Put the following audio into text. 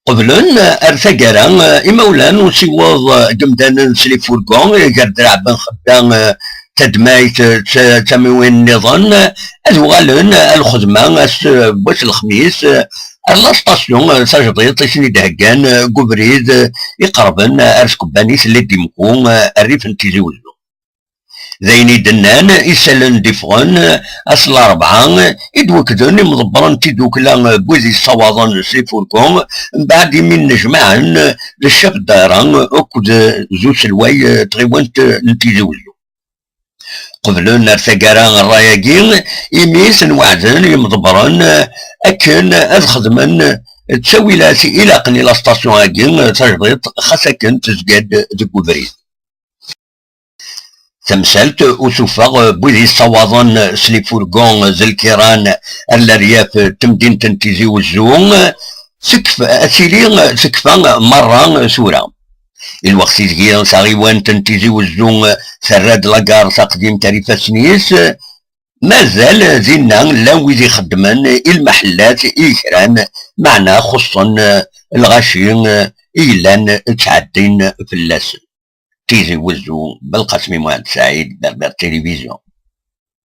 قبلن ارثقرا إمولان وسيوض قمدان سلي فورقون قردرع بن خدان تدمايت تموين نظام أذوالن الخدمة بوس الخميس الاسطاسيون ساجديط سني دهقان قبريد يقربن ارسكبانيس اللي ديمكو الريف نتيزي وزو ذيني دنان يسالن ديفغن اصل أربعة يدوكدن مضبرن تيدوكلا بوزي الصواضن سيفوركم بعد من نجمعن للشاب داران اكد زو سلواي تغيوانت نتيزي وزو قبلون ارثقران الرايقين يميس نوعدن يمضبرن أكن أخدمن تسوي لاسي إلى قني لاستاسيون هاكين تجبيط خاصة تزقاد دكو بريد تمثلت وسوفاغ بوذي الصواضن سليفورغون زلكيران الرياف تمدين تنتيزي والزوم سكف أسيلين سكفان مرة سورة الوقت يزقين صاغيوان تنتيزي والزوم ثراد لاكار تقديم تاريفة سنيس مازال زينا لاويز يخدمن المحلات إيكران معنا خصوصا الغاشين إيلان تعدين في اللاس تيزي وزو بالقسم معد سعيد بربر تلفزيون.